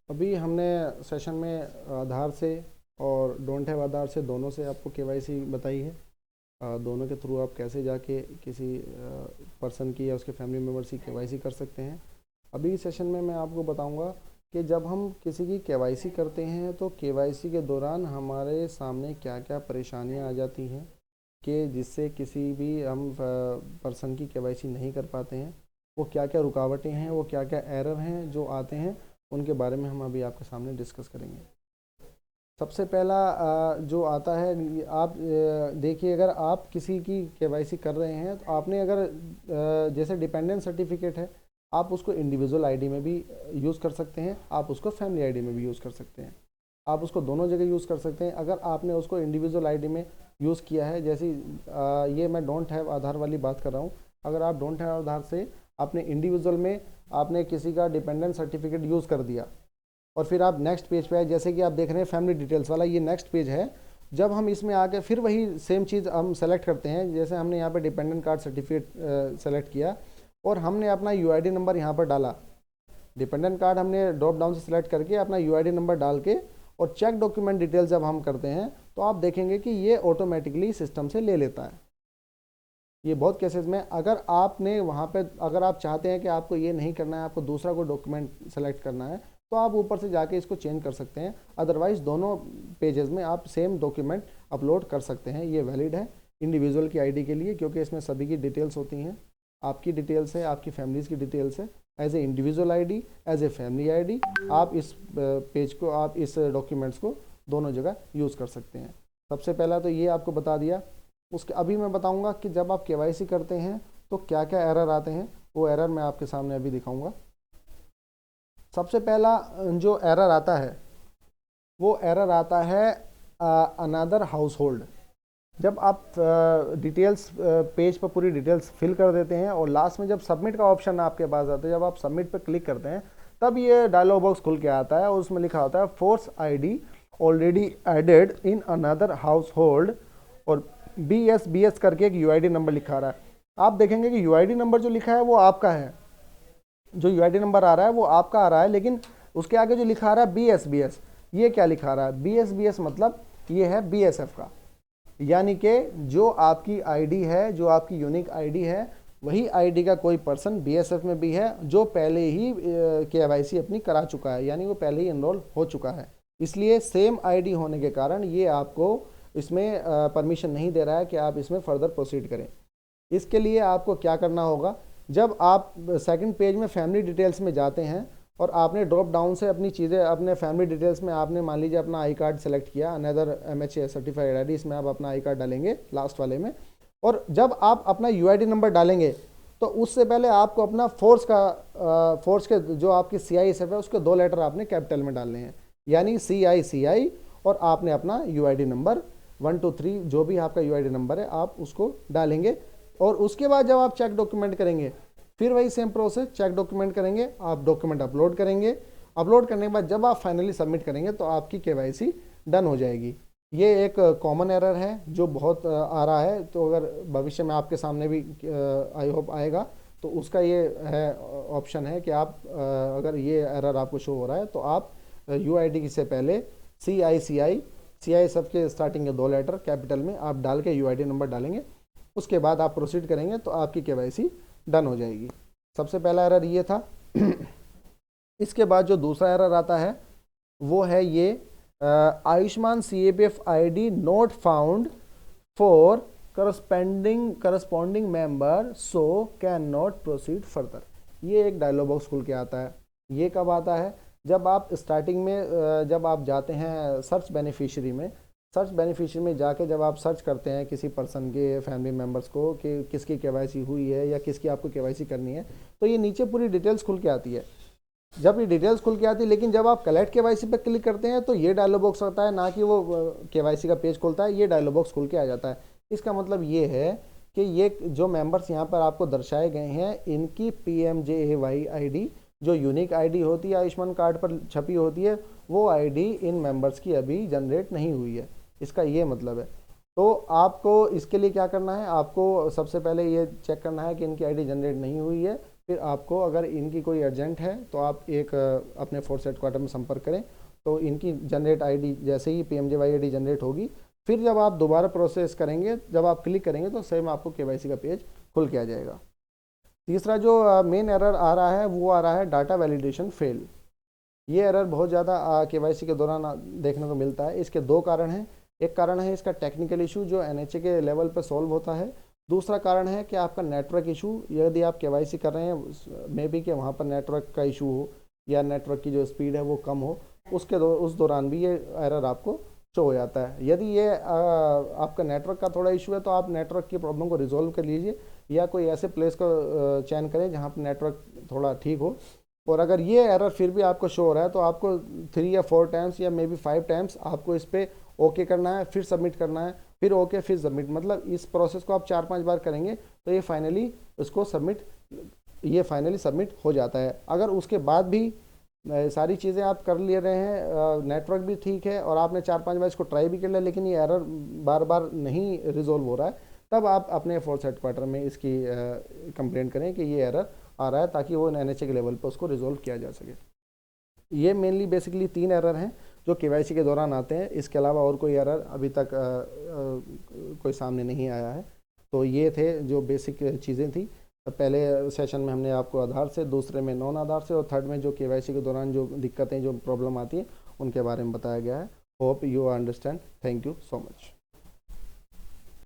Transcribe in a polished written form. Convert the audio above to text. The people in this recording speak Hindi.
अभी हमने सेशन में आधार से और डोंट हैव आधार से दोनों से आपको केवाईसी बताई है। दोनों के थ्रू आप कैसे जाके किसी पर्सन की या उसके फैमिली मेम्बर्स की केवाईसी कर सकते हैं। अभी इस सेशन में मैं आपको बताऊंगा कि जब हम किसी की केवाईसी करते हैं तो केवाईसी के दौरान हमारे सामने क्या क्या परेशानियां आ जाती हैं कि जिससे किसी भी हम पर्सन की केवाईसी नहीं कर पाते हैं। वो क्या क्या रुकावटें हैं, वो क्या क्या एरर हैं जो आते हैं, उनके बारे में हम अभी आपके सामने डिस्कस करेंगे। सबसे पहला जो आता है, आप देखिए, अगर आप किसी की केवाईसी कर रहे हैं तो आपने अगर जैसे डिपेंडेंट सर्टिफिकेट है, आप उसको इंडिविजुअल आईडी में भी यूज़ कर सकते हैं, आप उसको फैमिली आईडी में भी यूज़ कर सकते हैं। आप उसको दोनों जगह यूज़ कर सकते हैं। अगर आपने उसको इंडिविजुअल आईडी में यूज़ किया है, जैसे ये मैं डोंट हैव आधार वाली बात कर रहा हूँ। अगर आप डोंट हैव आधार से आपने इंडिविजुअल में आपने किसी का डिपेंडेंट सर्टिफिकेट यूज़ कर दिया और फिर आप नेक्स्ट पेज पे आए, जैसे कि आप देख रहे हैं फैमिली डिटेल्स वाला ये नेक्स्ट पेज है। जब हम इसमें आके फिर वही सेम चीज़ हम सेलेक्ट करते हैं, जैसे हमने यहाँ पे डिपेंडेंट कार्ड सर्टिफिकेट सेलेक्ट किया और हमने अपना यूआईडी नंबर यहाँ पर डाला। डिपेंडेंट कार्ड हमने ड्रॉप डाउन से सिलेक्ट करके अपना यूआईडी नंबर डाल के और चेक डॉक्यूमेंट डिटेल्स जब हम करते हैं तो आप देखेंगे कि ये ऑटोमेटिकली सिस्टम से ले लेता है। ये बहुत केसेस में अगर आपने वहाँ पे अगर आप चाहते हैं कि आपको ये नहीं करना है, आपको दूसरा कोई डॉक्यूमेंट सेलेक्ट करना है, तो आप ऊपर से जाके इसको चेंज कर सकते हैं। अदरवाइज दोनों पेजेस में आप सेम डॉक्यूमेंट अपलोड कर सकते हैं। ये वैलिड है इंडिविजुअल की आईडी के लिए, क्योंकि इसमें सभी की डिटेल्स होती हैं। आपकी डिटेल्स है, आपकी फैमिलीज़ की डिटेल्स है। As a individual ID, as a family ID, आप इस पेज को, आप इस डॉक्यूमेंट्स को दोनों जगह यूज़ कर सकते हैं। सबसे पहला तो ये आपको बता दिया। उसके अभी मैं बताऊंगा कि जब आप केवाईसी करते हैं तो क्या क्या एरर आते हैं। वो एरर मैं आपके सामने अभी दिखाऊंगा। सबसे पहला जो एरर आता है वो एरर आता है अनदर हाउस होल्ड। जब आप डिटेल्स पेज पर पूरी डिटेल्स फिल कर देते हैं और लास्ट में जब सबमिट का ऑप्शन आपके पास आता है, जब आप सबमिट पर क्लिक करते हैं तब ये डायलॉग बॉक्स खुल के आता है और उसमें लिखा होता है force ID already added in another household और BS करके एक यूआईडी नंबर लिखा रहा है। आप देखेंगे कि यूआईडी नंबर जो लिखा है वो आपका है, जो यूआईडी नंबर आ रहा है वो आपका आ रहा है, लेकिन उसके आगे जो लिखा आ रहा है BS, ये क्या लिखा रहा है? BS मतलब ये है BSF का। यानी कि जो आपकी आईडी है, जो आपकी यूनिक आईडी है, वही आईडी का कोई पर्सन BSF में भी है जो पहले ही KYC अपनी करा चुका है, यानी वो पहले ही इनरोल हो चुका है। इसलिए सेम आईडी होने के कारण ये आपको इसमें परमिशन नहीं दे रहा है कि आप इसमें फर्दर प्रोसीड करें। इसके लिए आपको क्या करना होगा, जब आप सेकंड पेज में फैमिली डिटेल्स में जाते हैं और आपने ड्रॉप डाउन से अपनी चीज़ें अपने फैमिली डिटेल्स में आपने मान लीजिए अपना आई कार्ड सेलेक्ट किया, अनदर MHA सर्टिफाइड आईडी, इसमें आप अपना आई कार्ड डालेंगे लास्ट वाले में। और जब आप अपना यूआईडी नंबर डालेंगे तो उससे पहले आपको अपना फोर्स के जो आपकी CISF है उसके 2 लेटर आपने कैपिटल में डालने हैं, यानी CI और आपने अपना यूआईडी नंबर 1 2 3 जो भी आपका यूआईडी नंबर है आप उसको डालेंगे। और उसके बाद जब आप चेक डॉक्यूमेंट करेंगे फिर वही सेम प्रोसेस, चेक डॉक्यूमेंट करेंगे, आप डॉक्यूमेंट अपलोड करेंगे। अपलोड करने के बाद जब आप फाइनली सबमिट करेंगे तो आपकी KYC डन हो जाएगी। ये एक कॉमन एरर है जो बहुत आ रहा है, तो अगर भविष्य में आपके सामने भी आई होप आएगा तो उसका ये है ऑप्शन है कि आप अगर ये एरर आपको शो हो रहा है तो आप UID से पहले CI सबके स्टार्टिंग के 2 लेटर कैपिटल में आप डाल के UID नंबर डालेंगे। उसके बाद आप प्रोसीड करेंगे तो आपकी KYC डन हो जाएगी। सबसे पहला एरर ये था। इसके बाद जो दूसरा एरर आता है वो है ये Ayushman CAPF ID not found for corresponding member so can not proceed further. ये एक डायलॉग बॉक्स खुल के आता है। ये कब आता है? जब आप स्टार्टिंग में जब आप जाते हैं सर्च बेनिफिशियरी में जाके जब आप सर्च करते हैं किसी पर्सन के फैमिली मेम्बर्स को कि किसकी KYC हुई है या किसकी आपको KYC करनी है, तो ये नीचे पूरी डिटेल्स खुल के आती है। जब ये डिटेल्स खुल के आती है, लेकिन जब आप कलेक्ट KYC पर क्लिक करते हैं तो ये डायलॉग बॉक्स आता है, ना कि वो KYC का पेज खुलता है, ये डायलॉग बॉक्स खुल के आ जाता है। इसका मतलब ये है कि ये जो मेंबर्स यहाँ पर आपको दर्शाए गए हैं इनकी PMJAY ID जो यूनिक आईडी होती है आयुष्मान कार्ड पर छपी होती है, वो आईडी इन मेंबर्स की अभी जनरेट नहीं हुई है। इसका ये मतलब है। तो आपको इसके लिए क्या करना है, आपको सबसे पहले ये चेक करना है कि इनकी आईडी जनरेट नहीं हुई है। फिर आपको अगर इनकी कोई अर्जेंट है तो आप एक अपने फोर्स हेडक्वार्टर में संपर्क करें, तो इनकी जनरेट आईडी जैसे ही PMJY आईडी जनरेट होगी, फिर जब आप दोबारा प्रोसेस करेंगे, जब आप क्लिक करेंगे तो सेम आपको KYC का पेज खुल के आ जाएगा। तीसरा जो मेन एरर आ रहा है वो आ रहा है डाटा वैलिडेशन फेल। ये एरर बहुत ज़्यादा KYC के दौरान देखने को मिलता है। इसके दो कारण हैं। एक कारण है इसका टेक्निकल इशू जो NHA के लेवल पर सॉल्व होता है। दूसरा कारण है कि आपका नेटवर्क इशू, यदि आप KYC कर रहे हैं मे बी कि वहाँ पर नेटवर्क का इशू हो या नेटवर्क की जो स्पीड है वो कम हो, उस दौरान भी ये एरर आपको शो हो जाता है। यदि ये आपका नेटवर्क का थोड़ा इशू है तो आप नेटवर्क की प्रॉब्लम को रिजोल्व कर लीजिए या कोई ऐसे प्लेस को चयन करें जहाँ पर नेटवर्क थोड़ा ठीक हो। और अगर ये एरर फिर भी आपको शो हो रहा है तो आपको 3 या 4 टाइम्स या मे बी 5 टाइम्स आपको इस पर ओके करना है, फिर सबमिट करना है, फिर ओके फिर सबमिट। मतलब इस प्रोसेस को आप 4-5 बार करेंगे तो ये फाइनली सबमिट हो जाता है। अगर उसके बाद भी सारी चीज़ें आप कर ले रहे हैं, नेटवर्क भी ठीक है और आपने 4-5 बार इसको ट्राई भी कर लिया लेकिन ये एरर बार बार नहीं रिजोल्व हो रहा है, तब आप अपने फोर्स हेडक्वार्टर में इसकी कंप्लेंट करें कि ये एरर आ रहा है, ताकि वो NHA के लेवल पर उसको रिजोल्व किया जा सके। ये मेनली बेसिकली 3 एरर हैं जो KYC के दौरान आते हैं। इसके अलावा और कोई एरर अभी तक कोई सामने नहीं आया है। तो ये थे जो बेसिक चीज़ें थी। पहले सेशन में हमने आपको आधार से, दूसरे में नॉन आधार से और थर्ड में जो KYC के दौरान जो दिक्कतें, जो प्रॉब्लम आती है उनके बारे में बताया गया है। Hope you understand. Thank you so much.